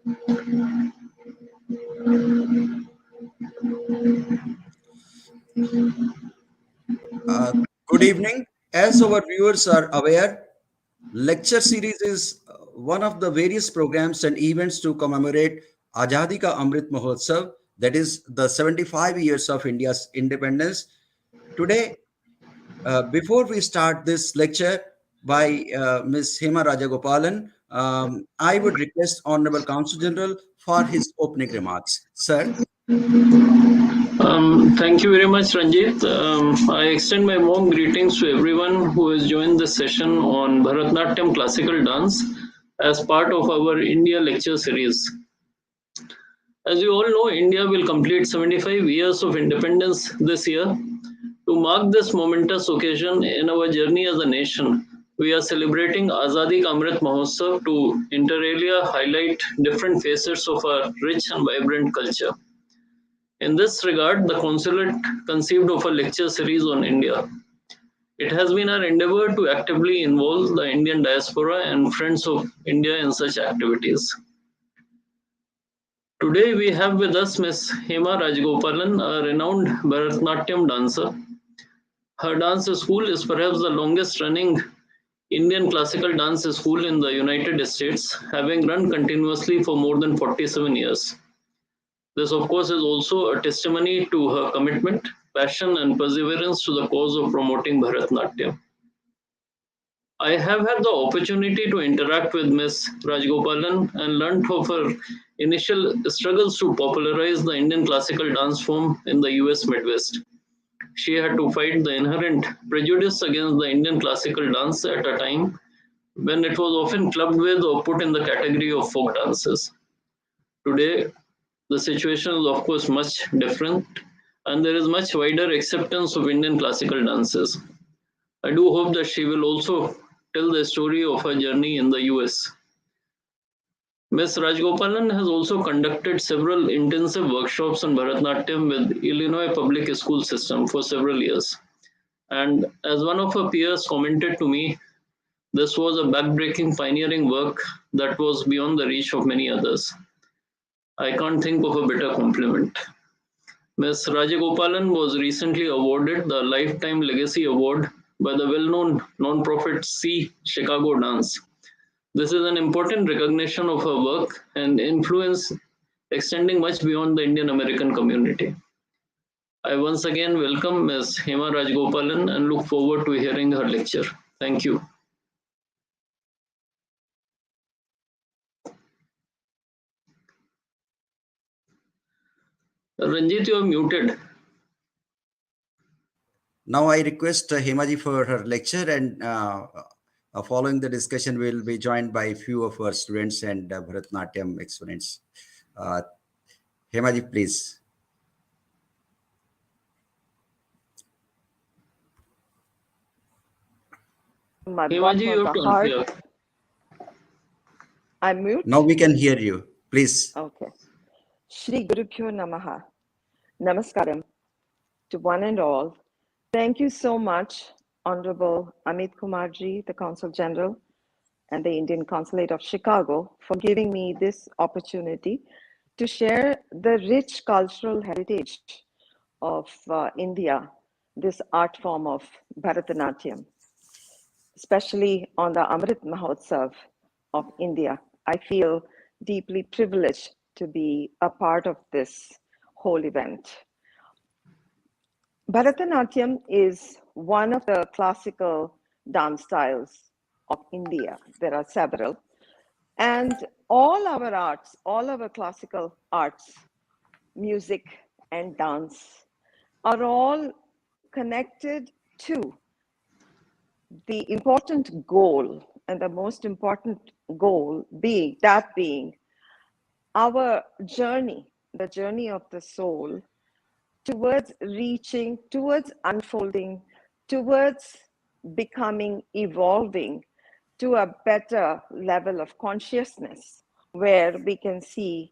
Good evening. As our viewers are aware, lecture series is one of the various programs and events to commemorate Azadi Ka Amrit Mahotsav, that is the 75 years of India's independence. Today, before we start this lecture by Ms. Hema Rajagopalan, I would request Honorable Consul General for his opening remarks. Sir. Thank you very much, Ranjit. I extend my warm greetings to everyone who has joined this session on Bharatnatyam classical dance as part of our India lecture series. As you all know, India will complete 75 years of independence this year. To mark this momentous occasion in our journey as a nation, we are celebrating Azadi Ka Amrit Mahotsav to inter alia highlight different facets of our rich and vibrant culture. In this regard, the Consulate conceived of a lecture series on India. It has been our endeavor to actively involve the Indian diaspora and friends of India in such activities. Today we have with us Ms. Hema Rajagopalan, a renowned Bharatnatyam dancer. Her dance school is perhaps the longest running Indian classical dance school in the United States, having run continuously for more than 47 years. This, of course, is also a testimony to her commitment, passion, and perseverance to the cause of promoting Bharatnatyam. I have had the opportunity to interact with Ms. Rajagopalan and learnt of her initial struggles to popularize the Indian classical dance form in the US Midwest. She had to fight the inherent prejudice against the Indian classical dance at a time when it was often clubbed with or put in the category of folk dances. Today, the situation is, of course, much different, and there is much wider acceptance of Indian classical dances. I do hope that she will also tell the story of her journey in the US. Ms. Rajgopalan has also conducted several intensive workshops on Bharatnatyam with Illinois public school system for several years. And as one of her peers commented to me, this was a backbreaking pioneering work that was beyond the reach of many others. I can't think of a better compliment. Ms. Rajagopalan was recently awarded the Lifetime Legacy Award by the well-known non-profit C Chicago Dance. This is an important recognition of her work and influence extending much beyond the Indian American community. I once again welcome Ms. Hema Rajagopalan and look forward to hearing her lecture. Thank you. Ranjit, you are muted. Now I request Hemaji for her lecture, and following the discussion, we will be joined by a few of our students and Bharatnatyam exponents. Hemaji, please. Hemaji, you have to unmute. I'm mute? Now we can hear you. Please. Okay. Shri Gurubhyo Namaha. Namaskaram to one and all. Thank you so much, Honorable Amit Kumar ji, the Consul General and the Indian Consulate of Chicago, for giving me this opportunity to share the rich cultural heritage of India, this art form of Bharatanatyam, especially on the Amrit Mahotsav of India. I feel deeply privileged to be a part of this whole event. Bharatanatyam is one of the classical dance styles of India. There are several. And all our arts, all our classical arts, music and dance, are all connected to the important goal, and the most important goal being our journey, the journey of the soul towards reaching, towards unfolding, towards becoming, evolving to a better level of consciousness where we can see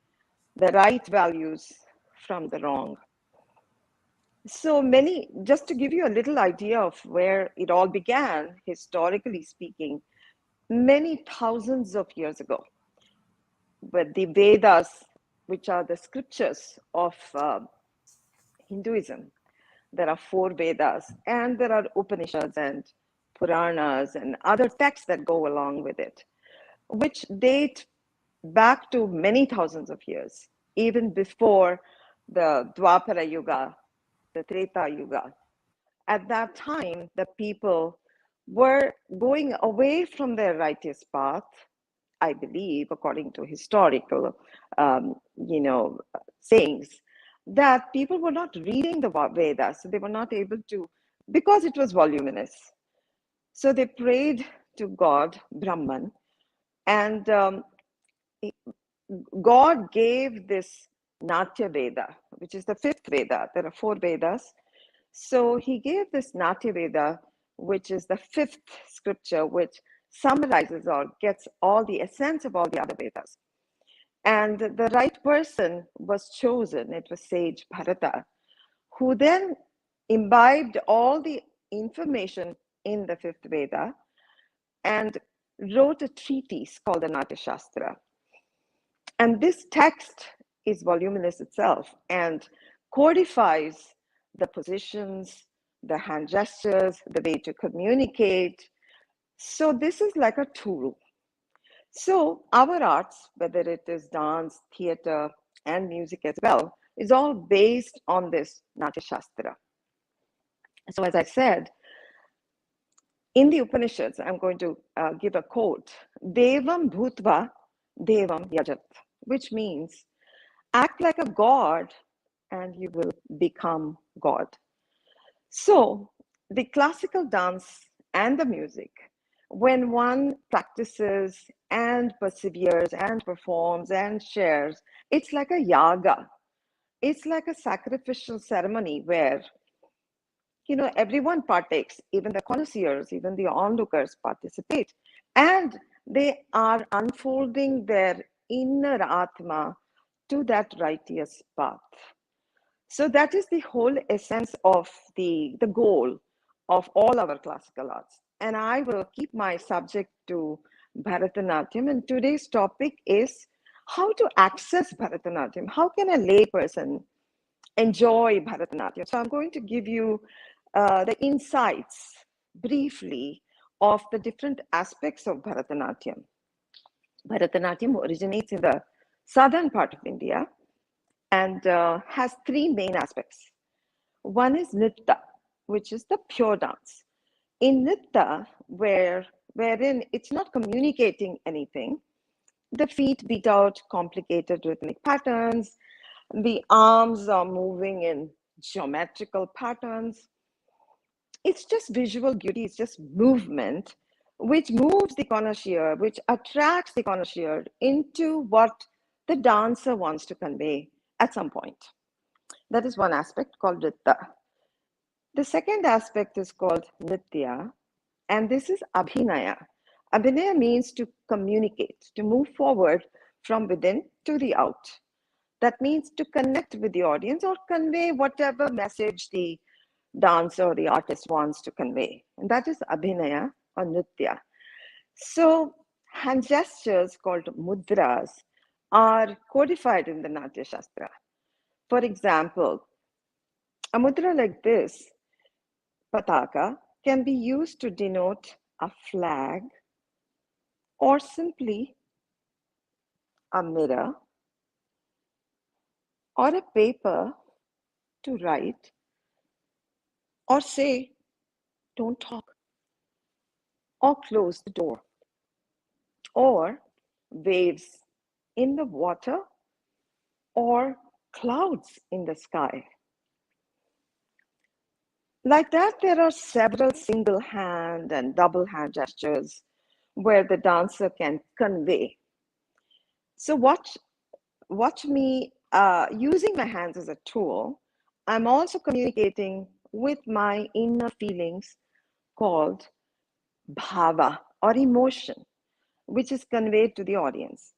the right values from the wrong. So many, just to give you a little idea of where it all began, historically speaking, many thousands of years ago, but the Vedas, which are the scriptures of Hinduism. There are 4 Vedas, and there are Upanishads and Puranas and other texts that go along with it, which date back to many thousands of years, even before the Dwapara Yuga, the Treta Yuga. At that time, the people were going away from their righteous path, I believe, according to historical, sayings, that people were not reading the Vedas, so they were not able to, because it was voluminous. So they prayed to God, Brahman, and God gave this Natya Veda, which is the 5th Veda. There are 4 Vedas. So he gave this Natya Veda, which is the 5th scripture, which summarizes or gets all the essence of all the other Vedas. And the right person was chosen. It was sage Bharata, who then imbibed all the information in the 5th Veda and wrote a treatise called the Natya Shastra. And this text is voluminous itself and codifies the positions, the hand gestures, the way to communicate. So this is like a tool. So our arts, whether it is dance, theater, and music as well, is all based on this Natya Shastra. So as I said, in the Upanishads, I'm going to give a quote, Devam Bhutva Devam Yajat, which means act like a god and you will become God. So the classical dance and the music, when one practices and perseveres and performs and shares, it's like a yaga. It's like a sacrificial ceremony where, everyone partakes, even the connoisseurs, even the onlookers participate, and they are unfolding their inner Atma to that righteous path. So that is the whole essence of the goal of all our classical arts. And I will keep my subject to Bharatnatyam. And today's topic is how to access Bharatnatyam. How can a lay person enjoy Bharatnatyam? So I'm going to give you the insights briefly of the different aspects of Bharatnatyam. Bharatnatyam originates in the southern part of India and has 3 main aspects. One is Nitya, which is the pure dance. In Nitya, wherein it's not communicating anything, the feet beat out complicated rhythmic patterns, the arms are moving in geometrical patterns. It's just visual beauty, it's just movement, which moves the connoisseur, which attracts the connoisseur into what the dancer wants to convey at some point. That is one aspect called Nritya. The second aspect is called Nitya, and this is Abhinaya. Abhinaya means to communicate, to move forward from within to the out. That means to connect with the audience or convey whatever message the dancer or the artist wants to convey. And that is Abhinaya or Nitya. So hand gestures called mudras are codified in the Natya Shastra. For example, a mudra like this, pataka, can be used to denote a flag or simply a mirror or a paper to write or say, don't talk, or close the door, or waves in the water or clouds in the sky. Like that, there are several single hand and double hand gestures where the dancer can convey. So watch me using my hands as a tool. I'm also communicating with my inner feelings called bhava or emotion, which is conveyed to the audience.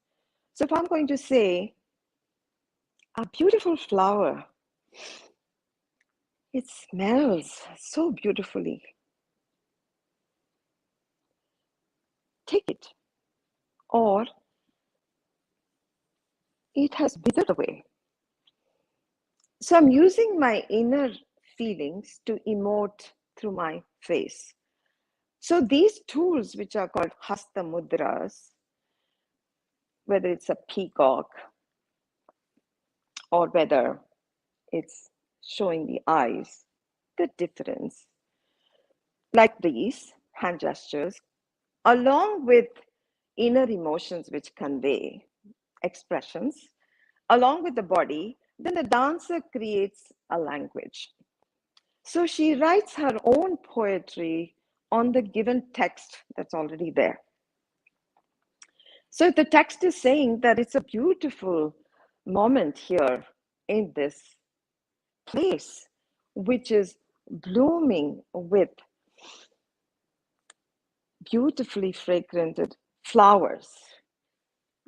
So if I'm going to say, a beautiful flower, it smells so beautifully. Take it. Or it has withered away. So I'm using my inner feelings to emote through my face. So these tools, which are called hasta mudras, whether it's a peacock or whether it's showing the eyes, the difference, like these hand gestures, along with inner emotions which convey expressions, along with the body, then the dancer creates a language. So she writes her own poetry on the given text that's already there. So the text is saying that it's a beautiful moment here in this place, which is blooming with beautifully fragrant flowers.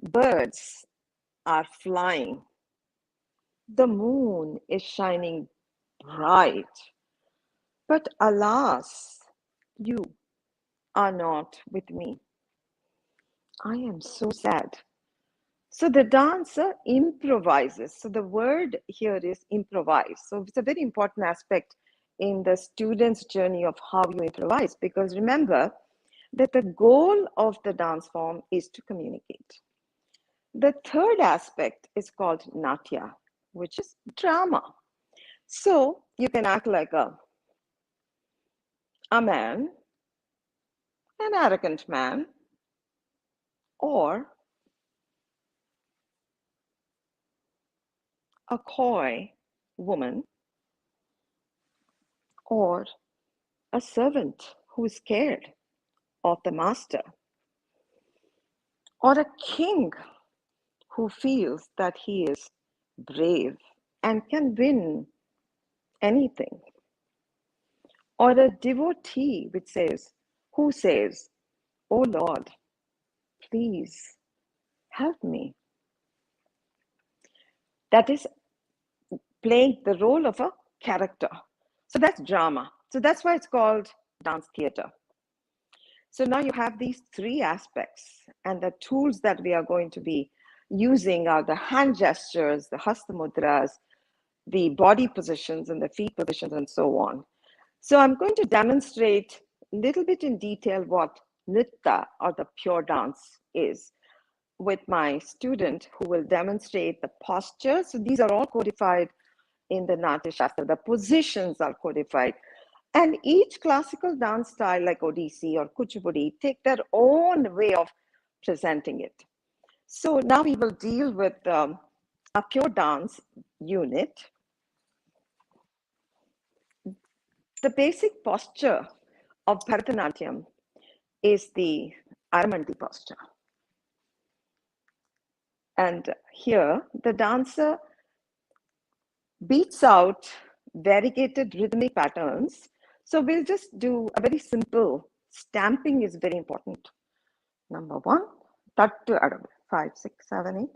Birds are flying. The moon is shining bright. But alas, you are not with me. I am so sad. So the dancer improvises. So the word here is improvise. So it's a very important aspect in the student's journey of how you improvise, because remember that the goal of the dance form is to communicate. The third aspect is called Natya, which is drama. So you can act like a man, an arrogant man, or a coy woman, or a servant who is scared of the master, or a king who feels that he is brave and can win anything, or a devotee who says, "Oh Lord, please help me." That is playing the role of a character. So that's drama. So that's why it's called dance theater. So now you have these three aspects, and the tools that we are going to be using are the hand gestures, the hasta mudras, the body positions, and the feet positions, and so on. So I'm going to demonstrate a little bit in detail what Nritta, or the pure dance, is with my student, who will demonstrate the posture. So these are all codified in the Natya Shastra. The positions are codified. And each classical dance style like Odissi or Kuchipudi take their own way of presenting it. So now we will deal with a pure dance unit. The basic posture of Bharatnatyam is the Aramanti posture. And here the dancer beats out variegated rhythmic patterns. So we'll just do a very simple stamping is very important. Number one, tattu adavu, 5, 6, 7, 8.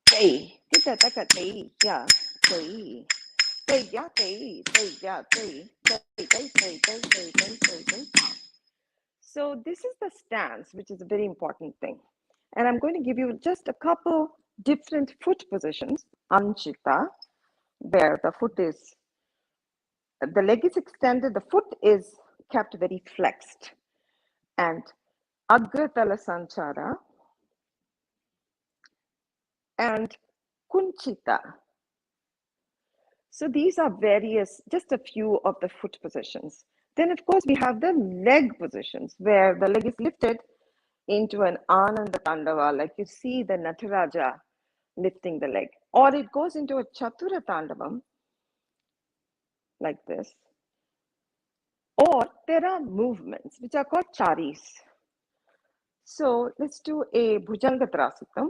Tay, kita taka tay, ya, tay, tay, ya, tay, tay, ya, tay, tay, tay, tay, tay, tay, tay, tay, tay. So this is the stance, which is a very important thing. And I'm going to give you just a couple different foot positions. Anchita, where the leg is extended, the foot is kept very flexed. And Agratala Sanchara and Kunchita. So these are just a few of the foot positions. Then of course we have the leg positions, where the leg is lifted into an Ananda Tandava, like you see the Nataraja lifting the leg. Or it goes into a Chatura Tandavam, like this. Or there are movements which are called charis. So let's do a Bhujangatrasitam.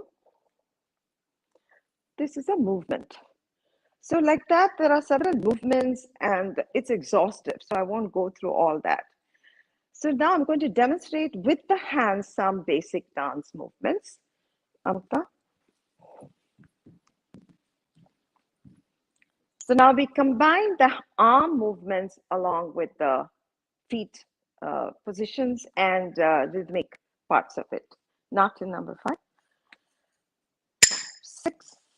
This is a movement. So like that, there are several movements and it's exhaustive. So I won't go through all that. So now I'm going to demonstrate with the hands some basic dance movements. Amta. So now we combine the arm movements along with the feet positions and rhythmic parts of it. Natya number 5.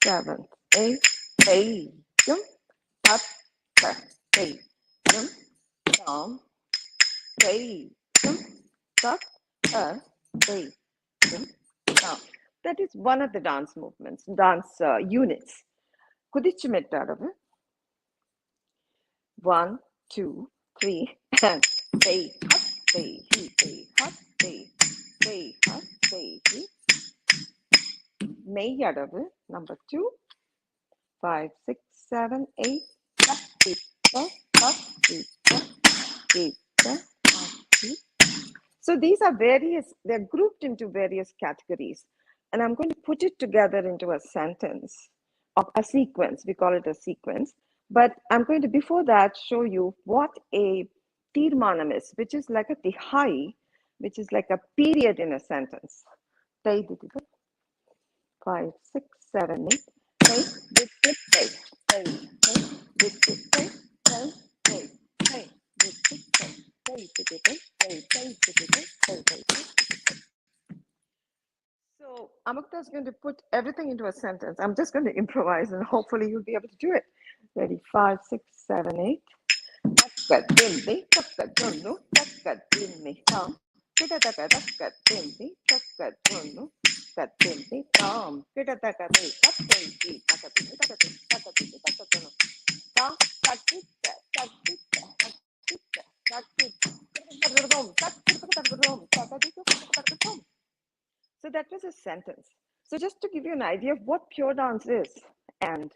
7, 8, hey, jump, up, back, hey, jump, down, hey, jump, up, hey, jump, down. That is one of the dance movements, dance units. Kudichumettaravu. 1, 2, 3, and say, hut, say, he, hut, say, hut, say, he. Meyyadavu, number 2, 5, 6, 7, 8, so these are various, they're grouped into various categories. And I'm going to put it together into a sentence of a sequence. We call it a sequence. But I'm going to, before that, show you what a tirmanam is, which is like a tihai, which is like a period in a sentence. 5, 6, 7, 8. So Amukta is going to put everything into a sentence. I'm just going to improvise and hopefully you'll be able to do it. Ready? 5, 6, 7, 8. So that was a sentence. So just to give you an idea of what pure dance is, and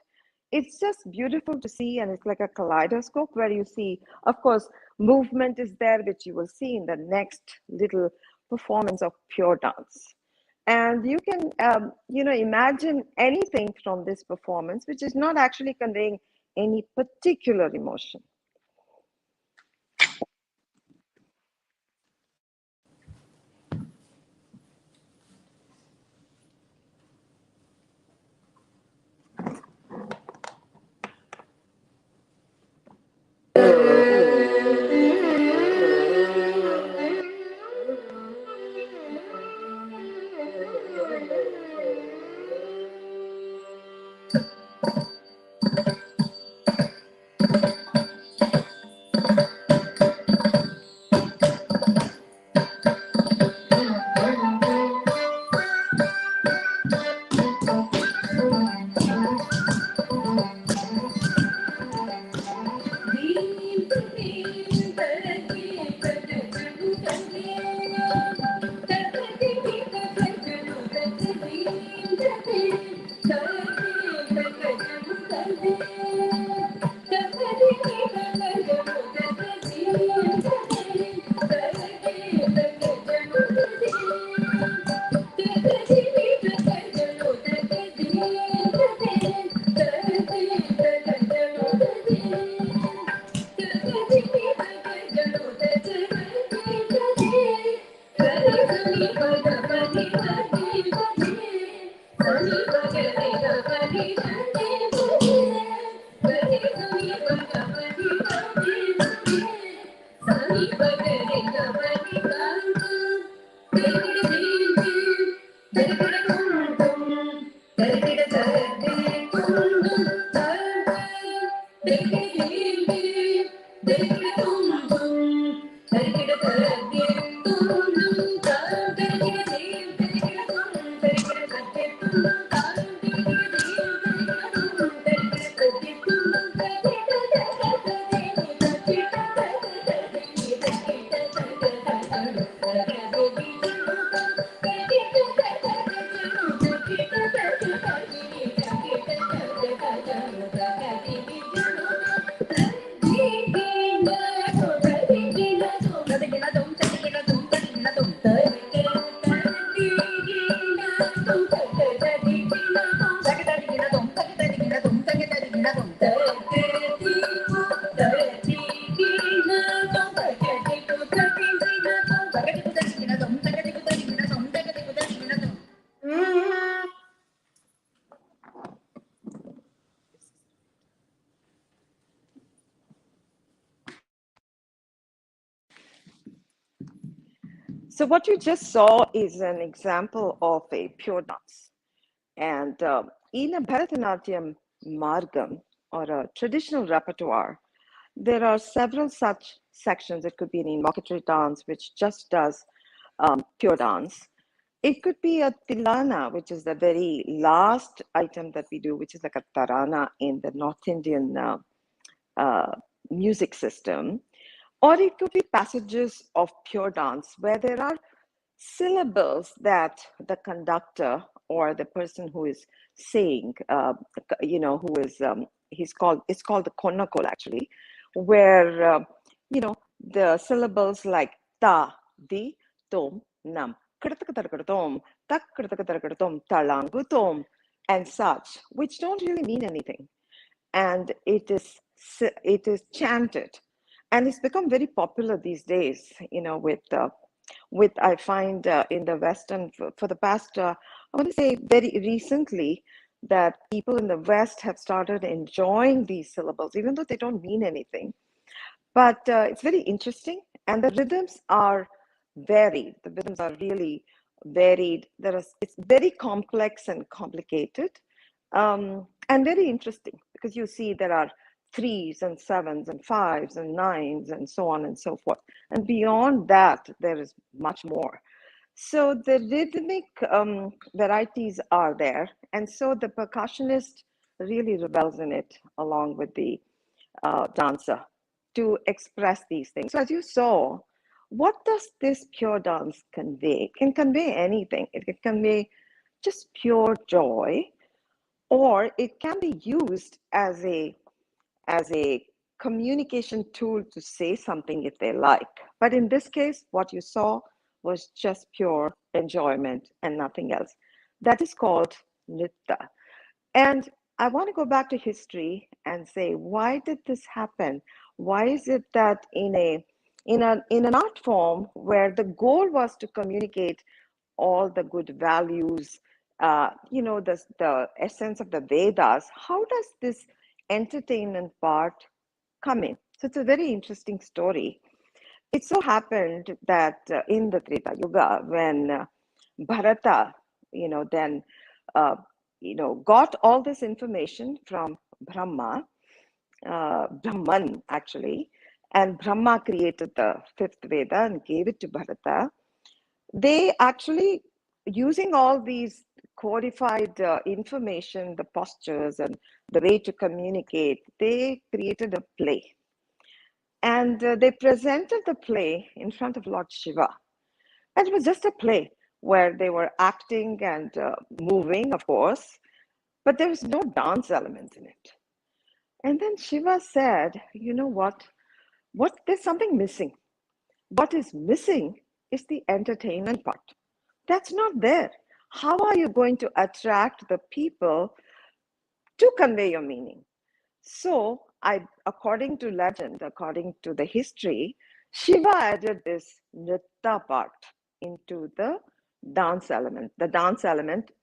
it's just beautiful to see, and it's like a kaleidoscope where you see, of course, movement is there, which you will see in the next little performance of pure dance. And you can, imagine anything from this performance, which is not actually conveying any particular emotion. So what you just saw is an example of a pure dance. And in a Bharatnatyam margam or a traditional repertoire, there are several such sections. It could be an invocatory dance, which just does pure dance. It could be a tilana, which is the very last item that we do, which is like a tarana in the North Indian uh, music system. Or it could be passages of pure dance where there are syllables that the conductor or the person who is saying, who is, it's called the konakol actually, where, the syllables like ta, di, tom, nam, krtakatarakatom, tak krtakatarakatom, talangutom, and such, which don't really mean anything. And it is chanted, and it's become very popular these days, with I find in the Western for the past, I want to say very recently, that people in the West have started enjoying these syllables, even though they don't mean anything. But it's very interesting, and the rhythms are varied. The rhythms are really varied. It's very complex and complicated, and very interesting, because you see there are threes and sevens and fives and nines and so on and so forth. And beyond that, there is much more. So the rhythmic varieties are there. And so the percussionist really revels in it along with the dancer to express these things. So as you saw, what does this pure dance convey? It can convey anything. It can convey just pure joy, or it can be used as a communication tool to say something if they like. But in this case, what you saw was just pure enjoyment and nothing else. That is called nritta. And I want to go back to history and say, why did this happen? Why is it that in an art form where the goal was to communicate all the good values, the essence of the Vedas, how does this entertainment part come in? So it's a very interesting story. It so happened that in the Treta Yuga, when Bharata, then got all this information from Brahma, Brahman actually, and Brahma created the fifth Veda and gave it to Bharata. They actually, using all these codified information, the postures and the way to communicate, they created a play. And they presented the play in front of Lord Shiva. And it was just a play where they were acting and moving, of course, but there was no dance element in it. And then Shiva said, you know what? There's something missing. What is missing is the entertainment part. That's not there. How are you going to attract the people to convey your meaning? So, according to legend, according to the history, Shiva added this nritta part into the dance element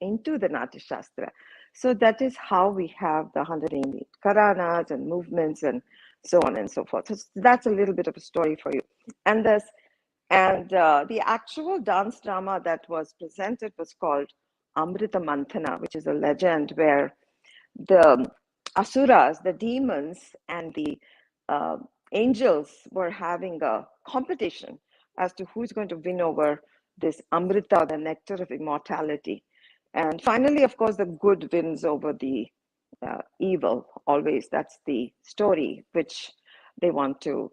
into the Natya Shastra. So that is how we have the 108 karanas and movements and so on and so forth. So that's a little bit of a story for you. And the actual dance drama that was presented was called Amrita Manthana, which is a legend where the asuras, the demons, and the angels were having a competition as to who's going to win over this Amrita, the nectar of immortality. And finally, of course, the good wins over the evil. Always, that's the story which they want to,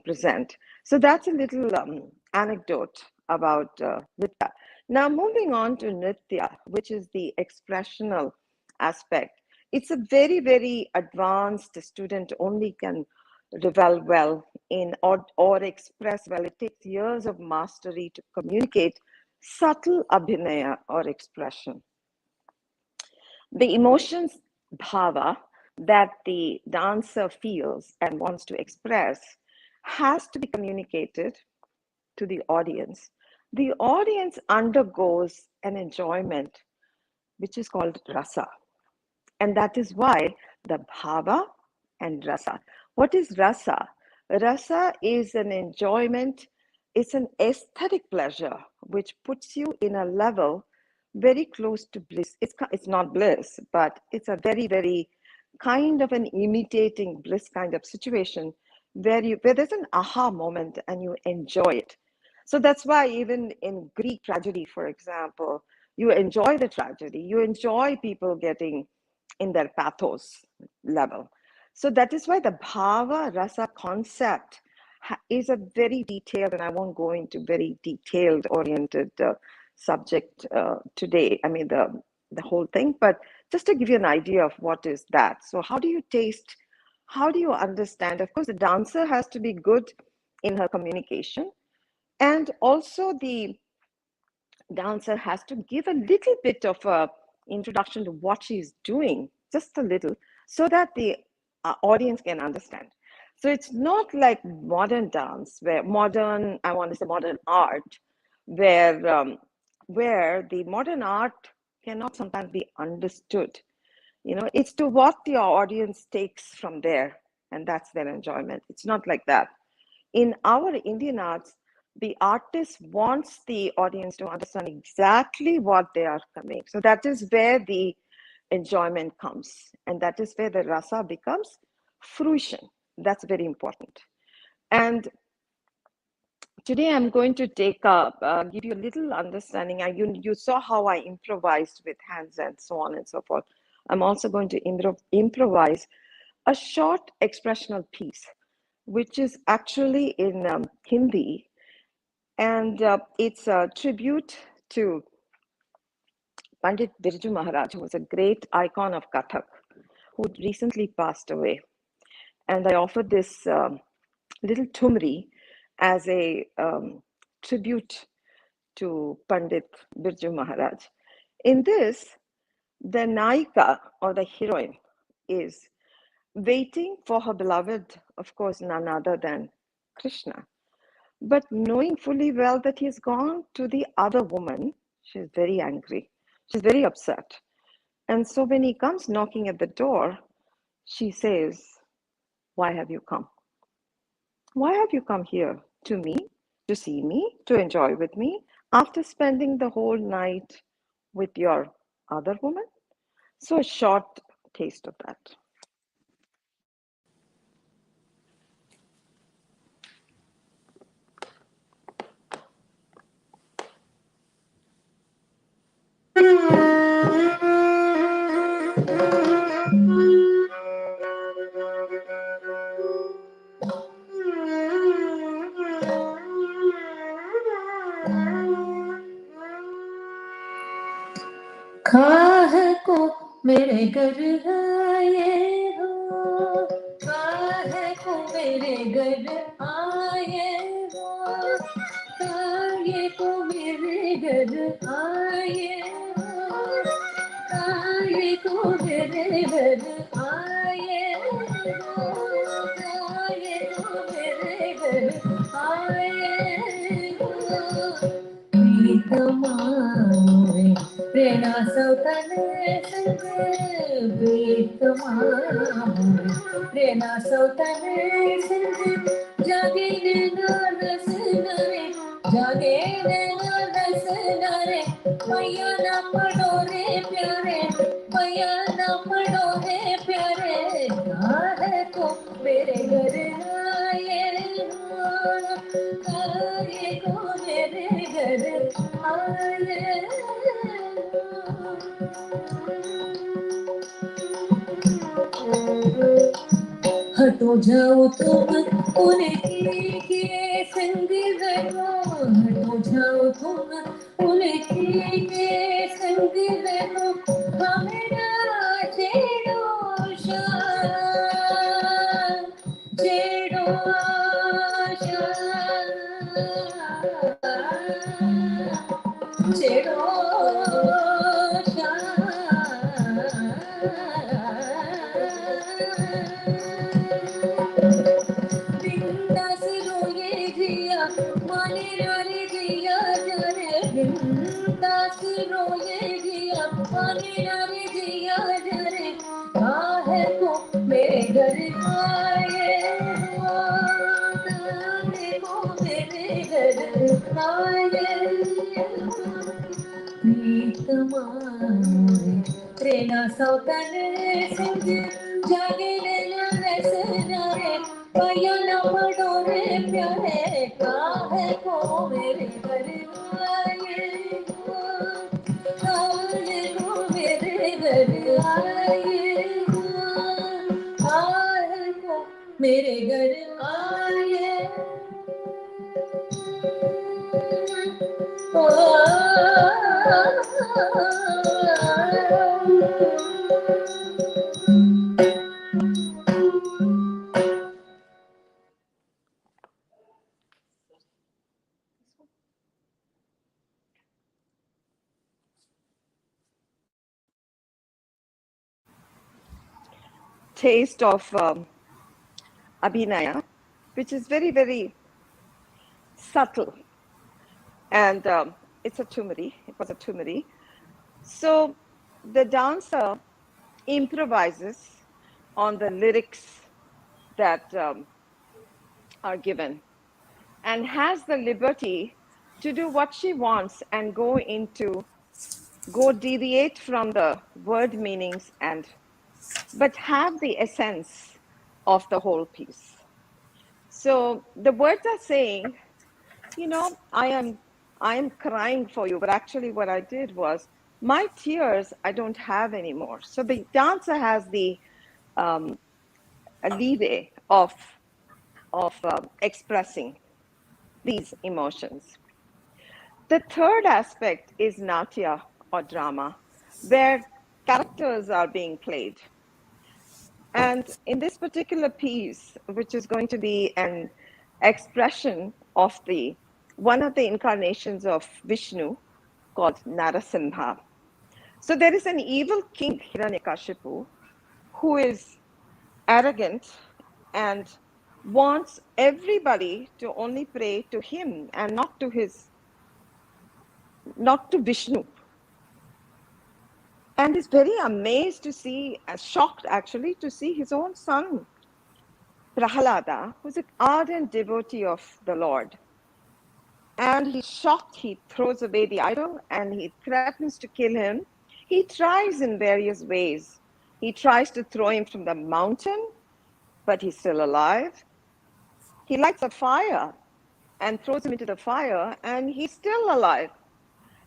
present. So that's a little anecdote about Nritya. Now, moving on to Nritya, which is the expressional aspect. It's a very, very advanced student only can revel well in or express well. It takes years of mastery to communicate subtle abhinaya or expression. The emotions, bhava, that the dancer feels and wants to express has to be communicated to the audience. The audience undergoes an enjoyment which is called rasa. And that is why the bhava and rasa. What is rasa? Rasa is an enjoyment, it's an aesthetic pleasure which puts you in a level very close to bliss. It's not bliss, but it's a very, very kind of an imitating bliss kind of situation where there's an aha moment and you enjoy it. So that's why even in Greek tragedy, for example, you enjoy the tragedy, you enjoy people getting in their pathos level. So that is why the bhava rasa concept is a very detailed, and I won't go into very detailed oriented subject today. I mean the whole thing, but just to give you an idea of what is that. So how do you taste? How do you understand? Of course, the dancer has to be good in her communication, and also the dancer has to give a little bit of a introduction to what she's doing, just a little, so that the audience can understand. So it's not like modern dance, where modern, I want to say modern art, where the modern art cannot sometimes be understood. You know, it's to what the audience takes from there, and that's their enjoyment. It's not like that. In our Indian arts, the artist wants the audience to understand exactly what they are conveying. So that is where the enjoyment comes, and that is where the rasa becomes fruition. That's very important. And today I'm going to give you a little understanding. You saw how I improvised with hands and so on and so forth. I'm also going to improvise a short expressional piece, which is actually in Hindi, and it's a tribute to Pandit Birju Maharaj, who was a great icon of Kathak, who recently passed away. And I offered this little tumri as a tribute to Pandit Birju Maharaj. In this, the Naika, or the heroine, is waiting for her beloved, of course, none other than Krishna. But knowing fully well that he's gone to the other woman, she's very angry. She's very upset. And so when he comes knocking at the door, she says, "Why have you come? Why have you come here to me, to see me, to enjoy with me, after spending the whole night with your other woman?" So a short taste of that. खाह को मेरे घर आए हो, खाह को मेरे घर आए हो, खाए को मेरे घर आए हो, खाए को मेरे घर आए हो, खाए को मेरे घर आए हो। प्रीत मारे प्रेरणा सौतने संगे, प्रीत मारे प्रेरणा सौतने संगे, जागे नरस नरे, जागे नरस नरे, मैया ना पड़ो रे प्यारे, मैया ना पड़ो रे प्यारे, काहे को मेरे घर आए हो, काहे को मेरे घर आए हो। हटो जाओ तुम उनके संग रहो, हटो जाओ तुम उनके संग रहो, हमें छेड़ो शान, छेड़ो शान, छेड़ो बिंदास रोए जिया, माने रारे जिया जाने, बिंदास sautane singe jagile na resnare payana padore pyare kahe ko mere ghar aaye ho aaye ho mere ghar aaye ho aaye ho mere ghar aaye Taste of Abhinaya, which is very, very subtle. And it's a tumari. It was a tumari. So the dancer improvises on the lyrics that are given and has the liberty to do what she wants and go deviate from the word meanings but have the essence of the whole piece. So the words are saying, I am crying for you, but actually what I did was my tears I don't have anymore. So the dancer has the leeway of expressing these emotions. The third aspect is Natya or drama, where characters are being played. And in this particular piece, which is going to be an expression of one of the incarnations of Vishnu called Narasimha. So there is an evil king, Hiranyakashipu, who is arrogant and wants everybody to only pray to him and not to Vishnu. And is very amazed to see, shocked actually, to see his own son, Prahalada, who's an ardent devotee of the Lord. And he's shocked, he throws away the idol and he threatens to kill him. He tries in various ways. He tries to throw him from the mountain, but he's still alive. He lights a fire and throws him into the fire, and he's still alive.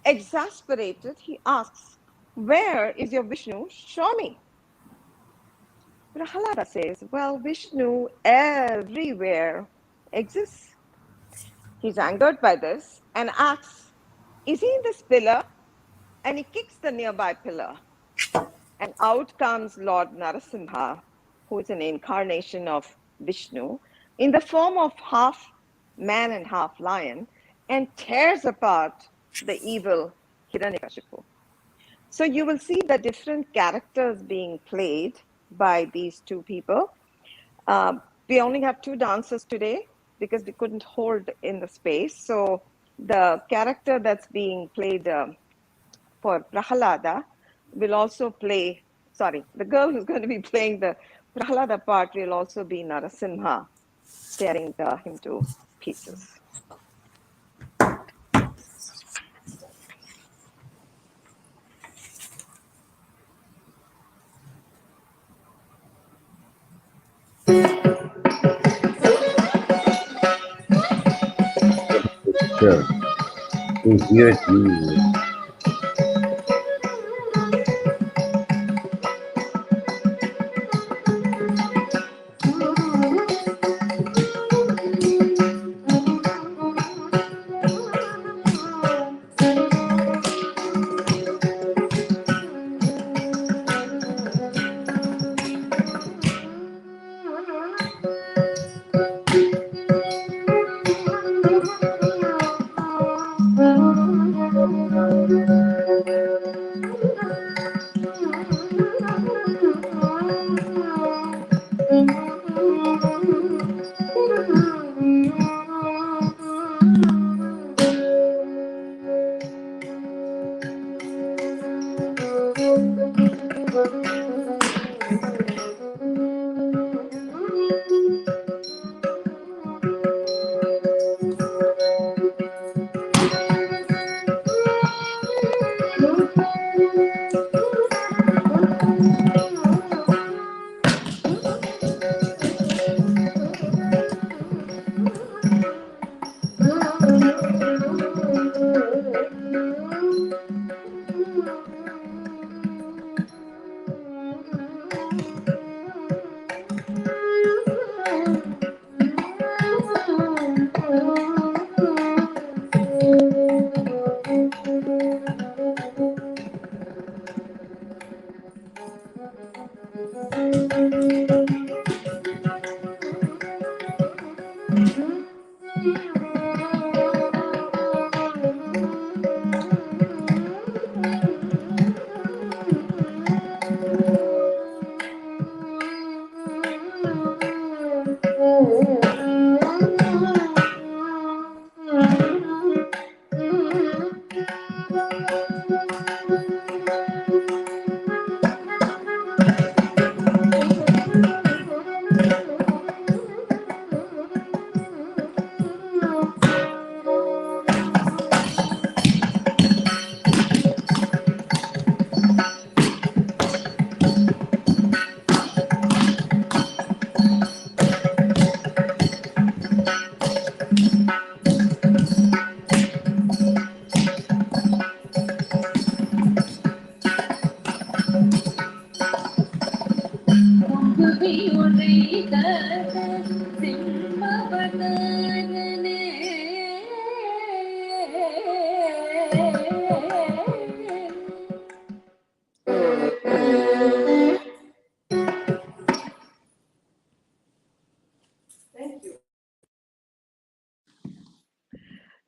Exasperated, he asks, "Where is your Vishnu? Show me." Prahalada says, "Well, Vishnu everywhere exists." He's angered by this and asks, "Is he in this pillar?" And he kicks the nearby pillar. And out comes Lord Narasimha, who is an incarnation of Vishnu, in the form of half man and half lion, and tears apart the evil Hiranyakashipu. So you will see the different characters being played by these two people. We only have two dancers today because we couldn't hold in the space. So the character that's being played for Prahalada will also play, the girl who's going to be playing the Prahalada part will also be Narasimha, tearing him to pieces. Sure. To hear you.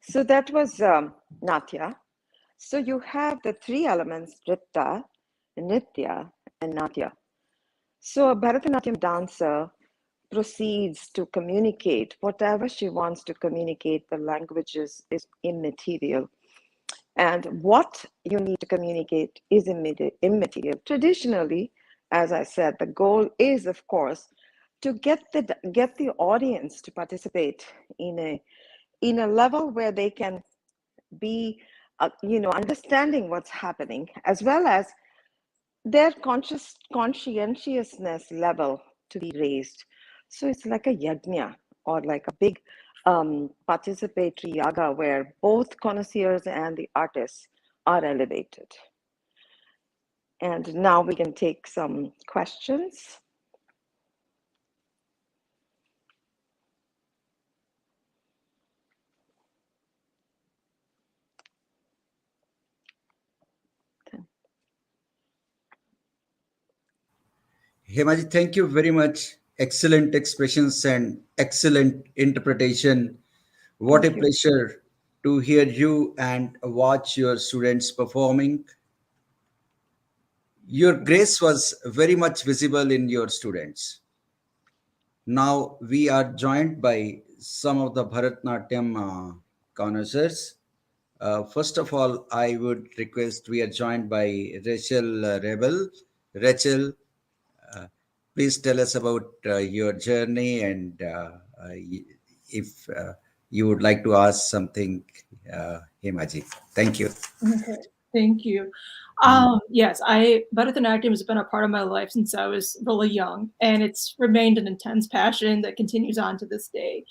So that was Natya. So you have the three elements, Nritta, Nitya, and Natya. So a Bharatanatyam dancer proceeds to communicate whatever she wants to communicate. The language is immaterial. And what you need to communicate is immaterial. Traditionally, as I said, the goal is, of course, to get the audience to participate in a level where they can be, understanding what's happening, as well as their conscientiousness level to be raised. So it's like a yajna, or like a big participatory yaga where both connoisseurs and the artists are elevated. And now we can take some questions. Hemaji, thank you very much. Excellent expressions and excellent interpretation. What a Thank you. pleasure to hear you and watch your students performing. Your grace was very much visible in your students. Now we are joined by some of the Bharatnatyam connoisseurs. First of all, I would request we are joined by Rachel Rebel. Rachel, uh, please tell us about your journey and if you would like to ask something, Hemaji. Thank you. Okay, thank you. Yes, Bharatanatyam has been a part of my life since I was really young, and it's remained an intense passion that continues on to this day.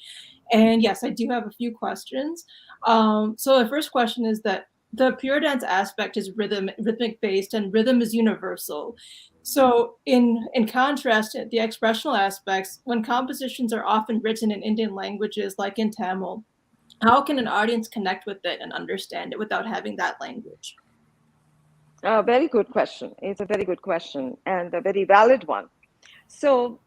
And yes, I do have a few questions. So the first question is that the pure dance aspect is rhythmic based, and rhythm is universal. So in contrast, the expressional aspects, when compositions are often written in Indian languages like in Tamil, how can an audience connect with it and understand it without having that language? Very good question. It's a very good question and a very valid one. So,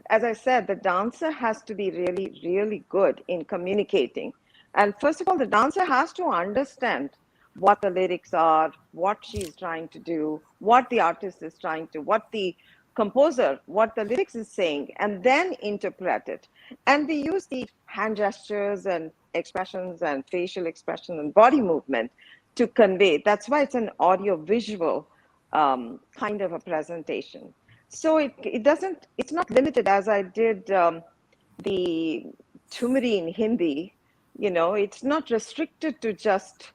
as I said, the dancer has to be really, really good in communicating. And first of all, the dancer has to understand what the lyrics are, what she's trying to do, what the artist is trying to, what the composer, what the lyrics is saying, and then interpret it. And we use the hand gestures and expressions and facial expression and body movement to convey. That's why it's an audio visual kind of a presentation. So it's not limited, as I did the Tumri in Hindi, it's not restricted to just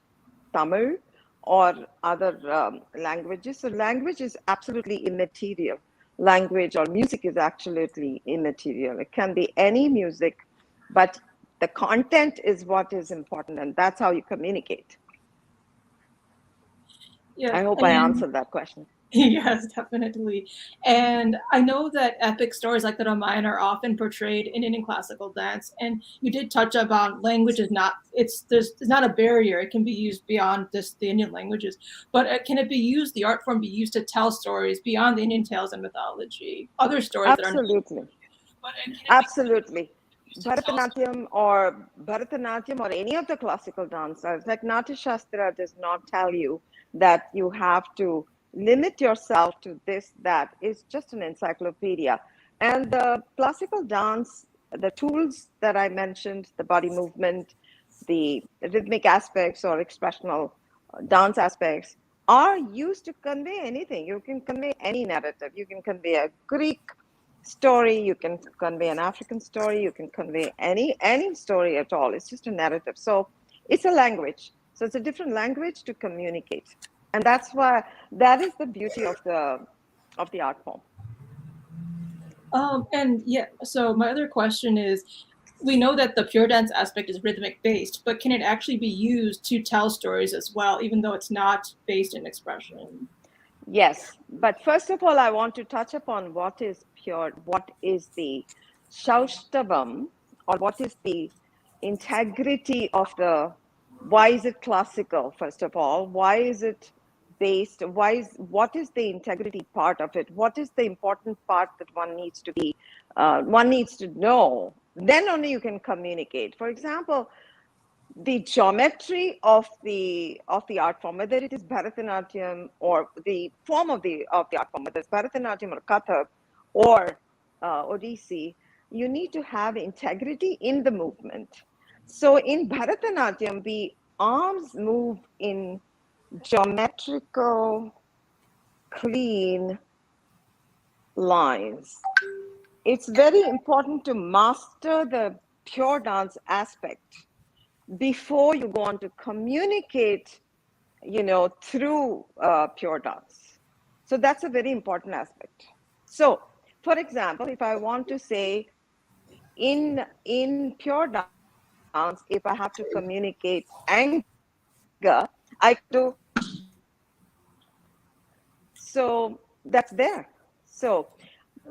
Tamil or other languages. So language is absolutely immaterial. Language or music is absolutely immaterial. It can be any music, but the content is what is important, and that's how you communicate. Yeah, I hope I answered that question. Yes, definitely. And I know that epic stories like the Ramayana are often portrayed in Indian classical dance. And you did touch about language is not it's not a barrier. It can be used beyond just the Indian languages. But can it be used? The art form be used to tell stories beyond the Indian tales and mythology, other stories that are not. Absolutely. But can it be Absolutely. used to tell stories? Bharatanatyam or any of the classical dances, like Natya Shastra does not tell you that you have to limit yourself to this, that is just an encyclopedia. And the classical dance, the tools that I mentioned, the body movement, the rhythmic aspects or expressional dance aspects, are used to convey anything. You can convey any narrative. You can convey a Greek story, you can convey an African story, you can convey any story at all. It's just a narrative. So it's a language. So it's a different language to communicate. And that's why that is the beauty of the art form. And yeah, so my other question is, we know that the pure dance aspect is rhythmic based, but can it actually be used to tell stories as well, even though it's not based in expression? Yes, but first of all, I want to touch upon what is the Shaustavam, or what is the integrity of why is it classical, first of all? Why is it based? What is the integrity part of it? What is the important part that one needs to know? Then only you can communicate. For example, the geometry of the art form, whether it is Bharatanatyam or the form of the art form, whether it's Bharatanatyam or Kathak or Odissi, you need to have integrity in the movement. So in Bharatanatyam, the arms move in geometrical, clean lines. It's very important to master the pure dance aspect before you go on to communicate, through pure dance. So that's a very important aspect. So, for example, if I want to say in pure dance, if I have to communicate anger, I do. So that's there. So,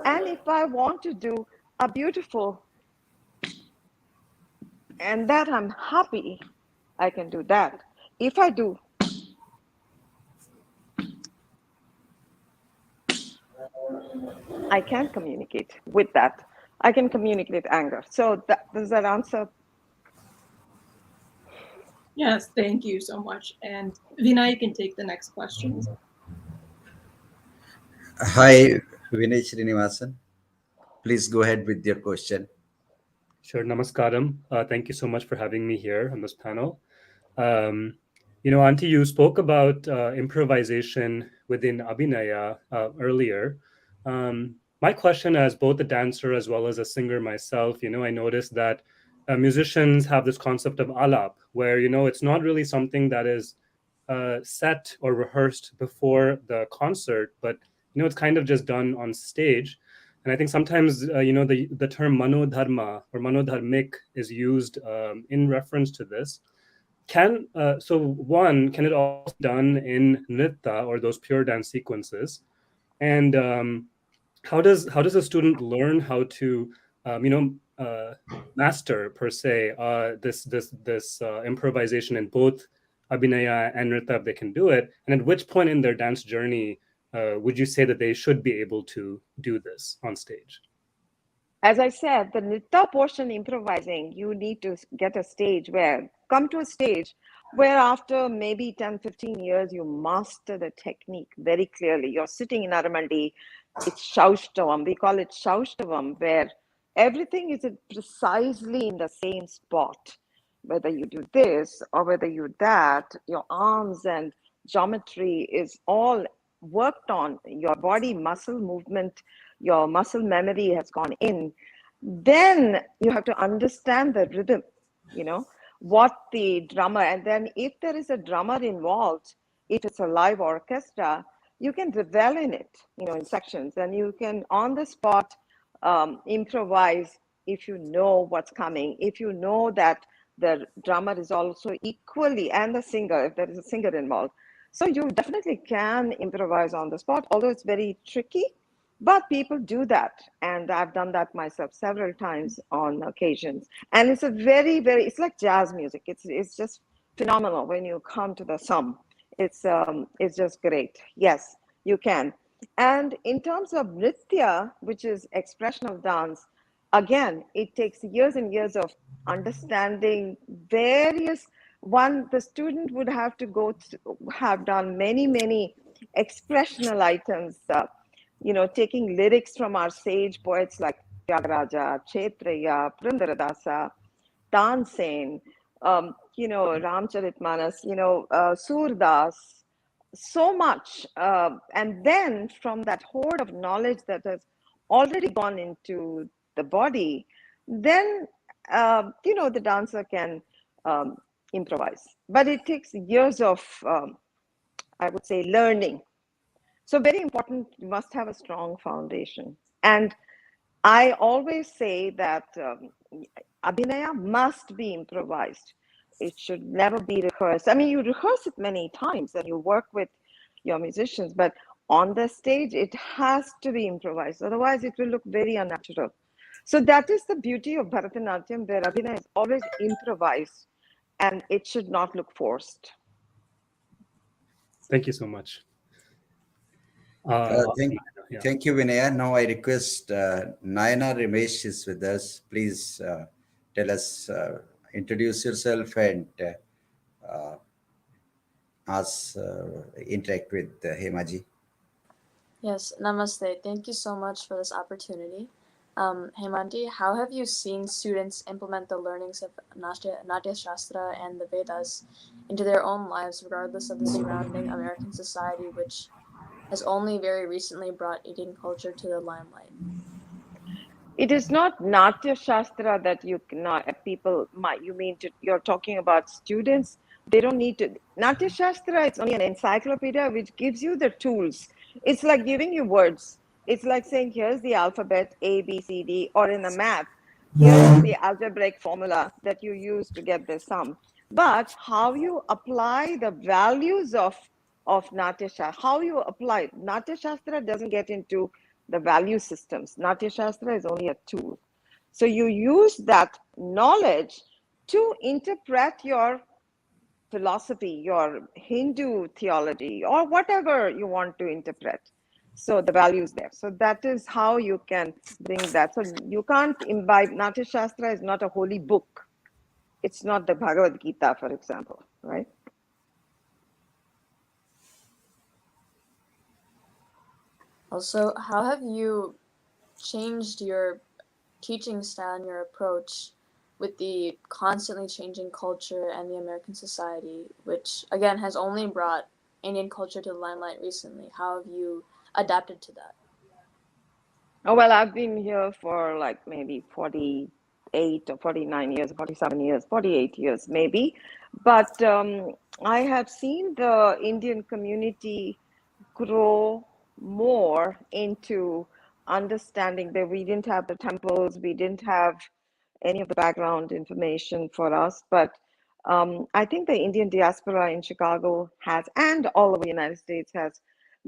and if I want to do a beautiful, and that I'm happy, I can do that. If I do, I can communicate with that. I can communicate anger. So does that answer? Yes, thank you so much. And Vinay, you can take the next questions. Hi, Vinay Srinivasan. Please go ahead with your question. Sure, namaskaram. Thank you so much for having me here on this panel. Auntie, you spoke about improvisation within Abhinaya earlier. My question, as both a dancer as well as a singer myself, I noticed that musicians have this concept of alap, where, it's not really something that is set or rehearsed before the concert, but, it's kind of just done on stage. And I think sometimes, the term manodharma or manodharmic is used in reference to this. Can it also be done in nritta or those pure dance sequences? And how does a student learn how to master per se this improvisation in both abhinaya and nritta if they can do it? And at which point in their dance journey would you say that they should be able to do this on stage? As I said, the nritta portion improvising, you need to come to a stage where after maybe 10, 15 years, you master the technique very clearly. You're sitting in Aramandi, it's Shaustavam. We call it Shaustavam, where everything is precisely in the same spot. Whether you do this or whether you do that, your arms and geometry is all worked on. Your body muscle movement, your muscle memory has gone in. Then you have to understand the rhythm, what the drummer, and then if there is a drummer involved, if it's a live orchestra, you can revel in it, in sections, and you can on the spot improvise if you know what's coming, if you know that the drummer is also equally, and the singer, if there is a singer involved. So you definitely can improvise on the spot, although it's very tricky, but people do that. And I've done that myself several times on occasions. And it's a very, very, it's like jazz music. It's just phenomenal when you come to the sum. It's just great. Yes, you can. And in terms of nritya, which is expressional dance, again, it takes years and years of understanding various the student would have to have done many expressional items, taking lyrics from our sage poets like Tyagaraja, Kshetraya, Purandaradasa, Tansen, Ramcharitmanas, Surdas, so much. And then from that hoard of knowledge that has already gone into the body, then, the dancer can improvise. But it takes years of, I would say, learning. So very important, you must have a strong foundation. And I always say that Abhinaya must be improvised. It should never be rehearsed. I mean, you rehearse it many times and you work with your musicians, but on the stage, it has to be improvised. Otherwise, it will look very unnatural. So that is the beauty of Bharatanatyam, where Abhinaya is always improvised and it should not look forced. Thank you so much. Thank you, Vinaya. Now I request Nayana Ramesh is with us. Please tell us, introduce yourself and interact with Hemaji. Yes, namaste. Thank you so much for this opportunity. Hemanti, how have you seen students implement the learnings of Natya Shastra and the Vedas into their own lives, regardless of the surrounding American society, which has only very recently brought Indian culture to the limelight? It is not Natya Shastra that you're talking about students. They don't need to. Natya Shastra, it's only an encyclopedia which gives you the tools. It's like giving you words. It's like saying, here's the alphabet, A, B, C, D, or in the math, here's the algebraic formula that you use to get the sum. But how you apply the values of Natya Shastra, how you apply it. Natya Shastra doesn't get into the value systems. Natya Shastra is only a tool. So you use that knowledge to interpret your philosophy, your Hindu theology, or whatever you want to interpret. So the values there. So that is how you can bring that. So you can't imbibe. Natya Shastra is not a holy book. It's not the Bhagavad Gita, for example, right? Also, how have you changed your teaching style and your approach with the constantly changing culture and the American society, which again has only brought Indian culture to the limelight recently? How have you adapted to that? Oh, well, I've been here for like maybe 48 or 49 years, 47 years, 48 years maybe. But I have seen the Indian community grow more into understanding that we didn't have the temples, we didn't have any of the background information for us. But I think the Indian diaspora in Chicago has, and all over the United States, has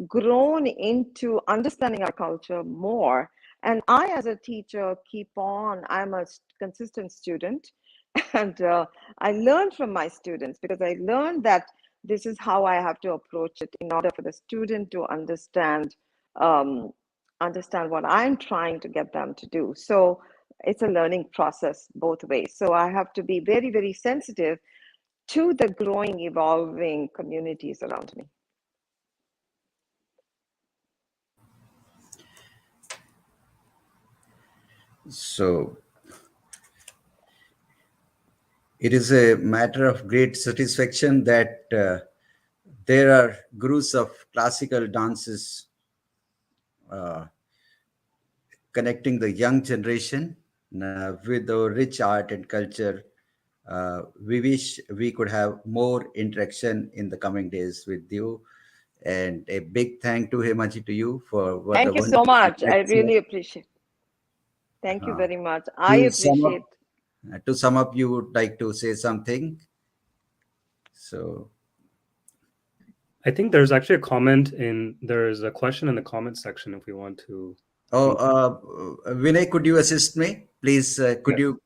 grown into understanding our culture more. And I, as a teacher, I'm a consistent student. And I learn from my students because I learned that this is how I have to approach it in order for the student to understand what I'm trying to get them to do. So it's a learning process both ways. So I have to be very, very sensitive to the growing, evolving communities around me. So it is a matter of great satisfaction that there are gurus of classical dances connecting the young generation with the rich art and culture. We wish we could have more interaction in the coming days with you. And a big thank to Hemaji to you for what Thank the you so wonderful much. I lecture. really appreciate. Thank you very much. I To appreciate. sum up, you would like to say something? So I think there's actually there's a question in the comment section if we want to. Vinay, could you assist me? Please, could Yes. you?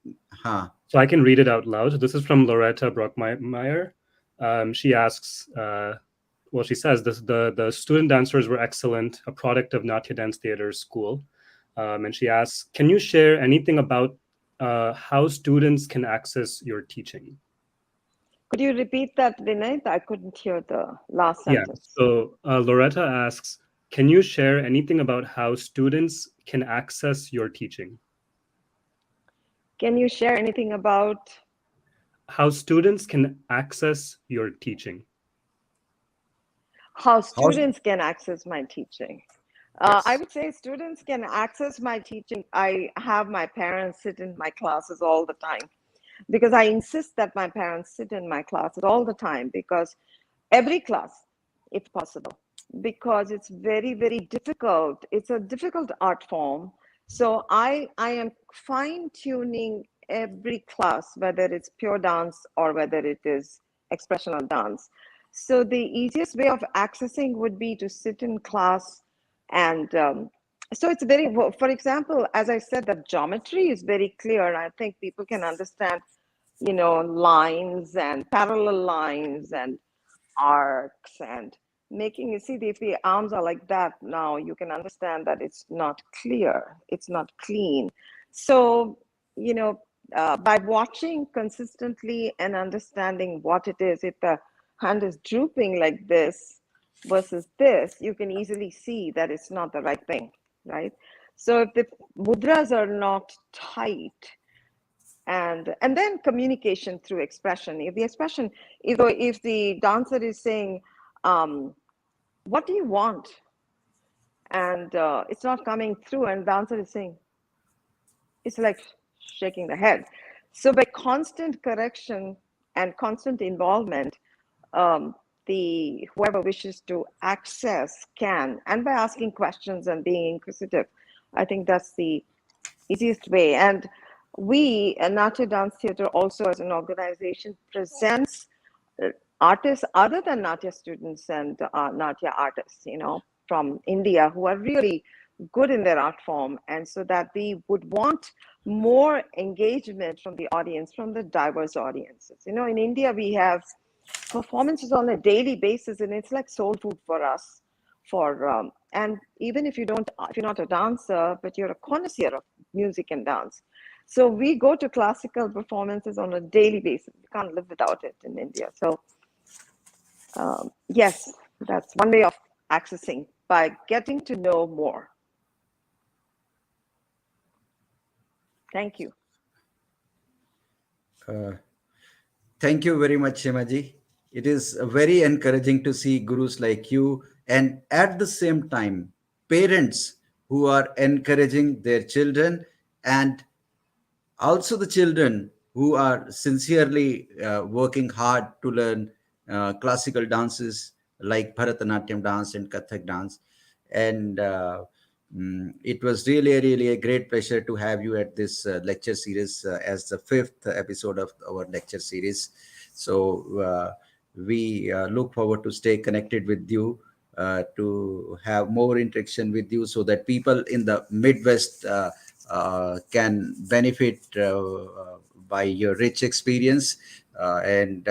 So I can read it out loud. This is from Loretta Brockmeyer. She asks, she says the student dancers were excellent, a product of Natya Dance Theatre School. And she asks, can you share anything about how students can access your teaching? Could you repeat that, Vinay? I couldn't hear the last sentence. So Loretta asks, can you share anything about how students can access your teaching? Can you share anything about how students can access your teaching? How students can access my teaching? Yes. I would say students can access my teaching. I have my parents sit in my classes all the time, because I insist that my parents sit in my classes all the time, because every class, if possible, because it's very, very difficult. It's a difficult art form. So I am fine-tuning every class, whether it's pure dance or whether it is expressional dance. So the easiest way of accessing would be to sit in class. And so it's very, for example, as I said, the geometry is very clear. I think people can understand, lines and parallel lines and arcs and making, you see, if the arms are like that now, you can understand that it's not clear, it's not clean. So, by watching consistently and understanding what it is, if the hand is drooping like this versus this, you can easily see that it's not the right thing, right? So if the mudras are not tight, and then communication through expression. If the expression, if the dancer is saying, what do you want? And it's not coming through, and the dancer is saying, it's like shaking the head. So by constant correction and constant involvement, whoever wishes to access can, and by asking questions and being inquisitive, I think that's the easiest way. And we, Natya Dance Theatre, also as an organization, presents artists other than Natya students and Natya artists, from India, who are really good in their art form. And so that we would want more engagement from the audience, from the diverse audiences. In India, we have performances on a daily basis, and it's like soul food for us. And even if you're not a dancer, but you're a connoisseur of music and dance. So we go to classical performances on a daily basis. We can't live without it in India. So yes, that's one way of accessing, by getting to know more. Thank you. Thank you very much, Hemaji. It is very encouraging to see gurus like you, and at the same time, parents who are encouraging their children, and also the children who are sincerely working hard to learn classical dances like Bharatnatyam dance and Kathak dance. And it was really a great pleasure to have you at this lecture series as the 5th episode of our lecture series. So we look forward to stay connected with you, to have more interaction with you, so that people in the Midwest can benefit by your rich experience. And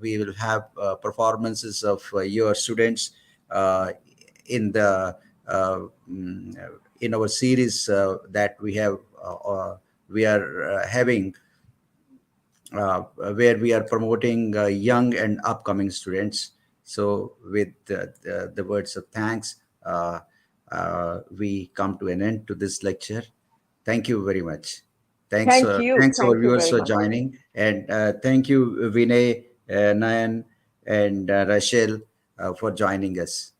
we will have performances of your students in the in our series that we are having, where we are promoting young and upcoming students. So with the words of thanks, we come to an end to this lecture. Thank you very much. Thanks Thank our you viewers very for much. joining. And thank you, Vinay, Nayan, and Rachel, for joining us.